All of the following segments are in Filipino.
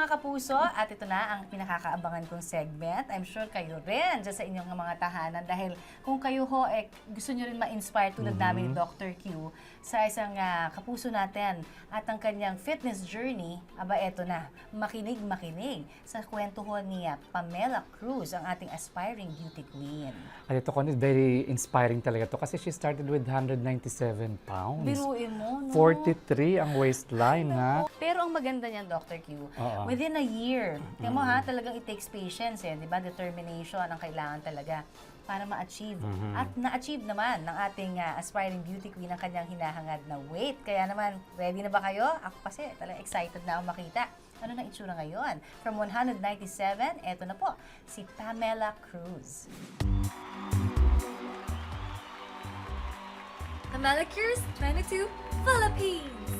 mga kapuso, at ito na ang pinakakaabangan kong segment. I'm sure kayo rin dyan sa inyong mga tahanan dahil kung kayo ho gusto nyo rin ma-inspire tulad namin ni Dr. Q sa isang kapuso natin at ang kanyang fitness journey, aba eto na, makinig sa kwento ho ni Pamela Cruz, ang ating aspiring beauty queen. At ito ko, very inspiring talaga to kasi she started with 197 pounds. Biruin mo, no? 43 ang waistline, ha? Pero ang maganda niyan, Dr. Q, within a year, tingnan mo ha, talagang it takes patience, di ba? Determination ang kailangan talaga para ma-achieve. At na-achieve naman ng ating aspiring beauty queen ang kanyang hinahangad na weight. Kaya naman, ready na ba kayo? Ako kasi talagang excited na ako makita. Ano na itsura ngayon? From 197, eto na po, si Pamela Cruz. Pamela Cruz, 22, Philippines!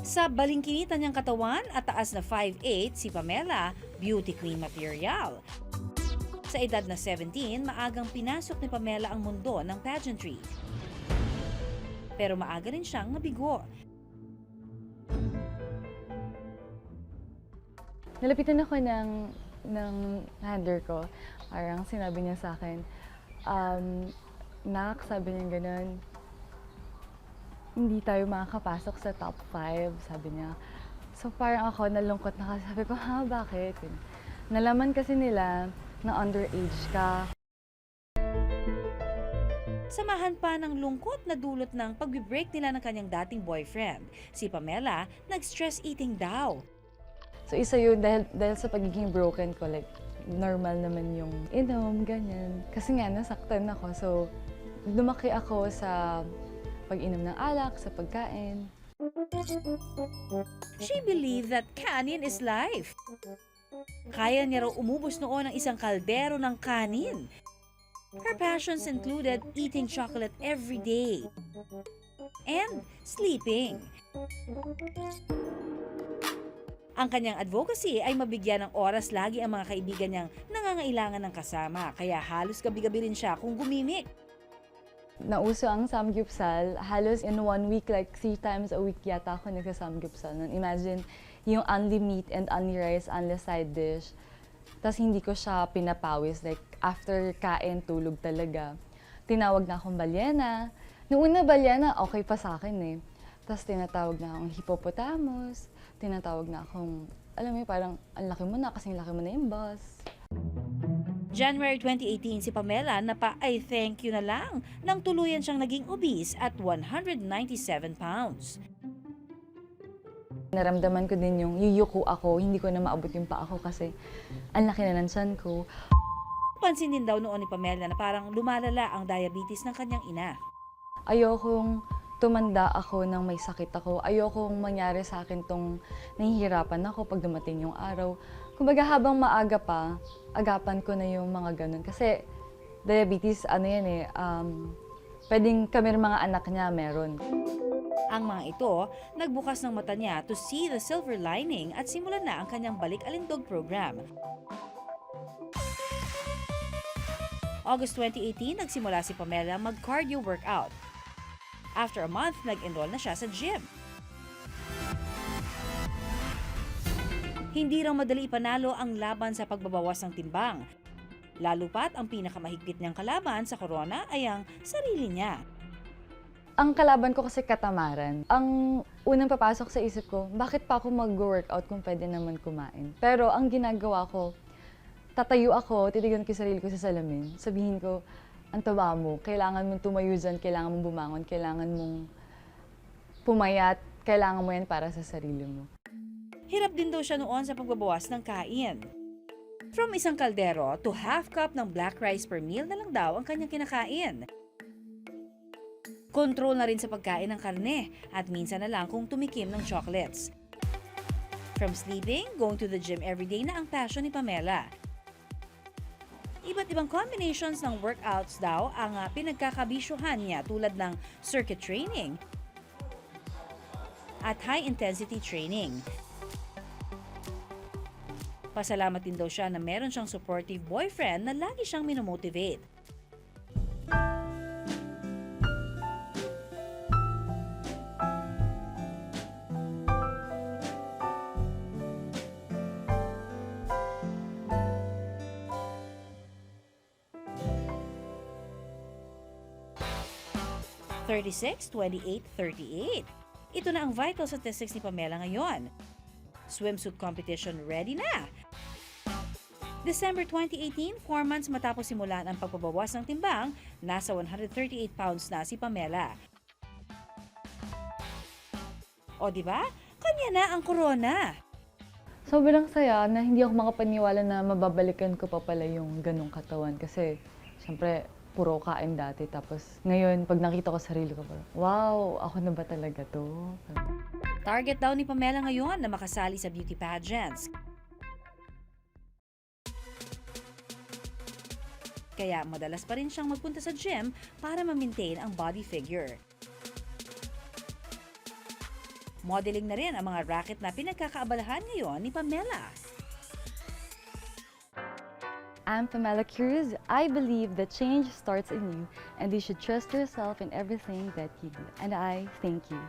Sa balingkinitan niyang katawan at taas na 5'8", si Pamela, beauty queen material. Sa edad na 17, maagang pinasok ni Pamela ang mundo ng pageantry. Pero maaga rin siyang nabigo. Nalapitan ako ng handler ko. Parang sinabi niya sa akin, Nak, sabi niya ganun, hindi tayo makakapasok sa top 5, sabi niya. So parang ako nalungkot na kasi. Sabi ko, ha, bakit? Nalaman kasi nila na underage ka. Samahan pa ng lungkot na dulot ng pag-break nila ng kanyang dating boyfriend. Si Pamela, nag-stress eating daw. So isa yun, dahil sa pagiging broken ko, like, normal naman yung inom, ganyan. Kasi nga, nasaktan ako. So, lumaki ako sa pag-inom ng alak, sa pagkain. She believed that kanin is life. Kaya niya raw umubos noon ng isang kaldero ng kanin. Her passions included eating chocolate every day and sleeping. Ang kanyang advocacy ay mabigyan ng oras lagi ang mga kaibigan niyang nangangailangan ng kasama, kaya halos gabi-gabi rin siya kung gumimik. Nauso ang samgyupsal, halos in 1 week, like 3 times a week yata ako nagsasamgyupsal. Imagine, yung only meat and only rice, only side dish. Tapos hindi ko siya pinapawis, like after kain, tulog talaga. Tinawag na akong balyena. Noong una balyena, okay pa sa akin eh. Tapos tinatawag na akong hippopotamus, tinatawag na akong, alam mo parang, ang laki mo na, kasing laki mo na yung boss. January 2018, si Pamela napa-I thank you na lang nang tuluyan siyang naging obese at 197 pounds. Naramdaman ko din yung yuyuko ako, hindi ko na maabot yung paa ko kasi ang laki na ng tiyan ko. Pansin din daw noon ni Pamela na parang lumalala ang diabetes ng kanyang ina. Ayokong tumanda ako nang may sakit ako. Ayokong mangyari sa akin tong nahihirapan ako pag dumating yung araw. Kumbaga habang maaga pa, agapan ko na yung mga ganun. Kasi diabetes, ano yan eh, pwedeng kami mga anak niya meron. Ang mga ito, nagbukas ng mata niya to see the silver lining at simulan na ang kanyang balik-alindog program. August 2018, nagsimula si Pamela mag-cardio workout. After a month, nag-enroll na siya sa gym. Hindi raw madali ipanalo ang laban sa pagbabawas ng timbang. Lalo pat ang pinakamahigpit niyang kalaban sa corona ay ang sarili niya. Ang kalaban ko kasi katamaran. Ang unang papasok sa isip ko, bakit pa ako mag-workout kung pwede naman kumain? Pero ang ginagawa ko, tatayo ako, titignan ko yung sarili ko sa salamin. Sabihin ko, ang taba mo, kailangan mong tumayo dyan, kailangan mong bumangon, kailangan mong pumayat, kailangan mo yan para sa sarili mo. Hirap din daw siya noon sa pagbabawas ng kain. From isang kaldero to half cup ng black rice per meal na lang daw ang kanyang kinakain. Control na rin sa pagkain ng karne at minsan na lang kung tumikim ng chocolates. From sleeping, going to the gym everyday na ang passion ni Pamela. Iba't ibang combinations ng workouts daw ang pinagkakabisyuhan niya tulad ng circuit training at high-intensity training. Pasalamat din daw siya na meron siyang supportive boyfriend na lagi siyang minomotivate. 36, 28, 38. Ito na ang vitals at statistics ni Pamela ngayon. Swimsuit competition ready na. December 2018, 4 months matapos simulan ang pagpabawas ng timbang, nasa 138 pounds na si Pamela. O di ba? Kanya na ang corona. Sobrang saya na hindi ako makapaniwala na mababalikan ko pa pala yung ganong katawan. Kasi, syempre, puro kain dati. Tapos, ngayon, pag nakita ko sarili ko, parang, wow, ako na ba talaga to? Target daw ni Pamela ngayon na makasali sa beauty pageants. Kaya madalas pa rin siyang magpunta sa gym para ma-maintain ang body figure. Modeling na rin ang mga racket na pinagkakaabalahan ngayon ni Pamela. I'm Pamela Cruz. I believe that change starts in you and you should trust yourself in everything that you do. And I thank you.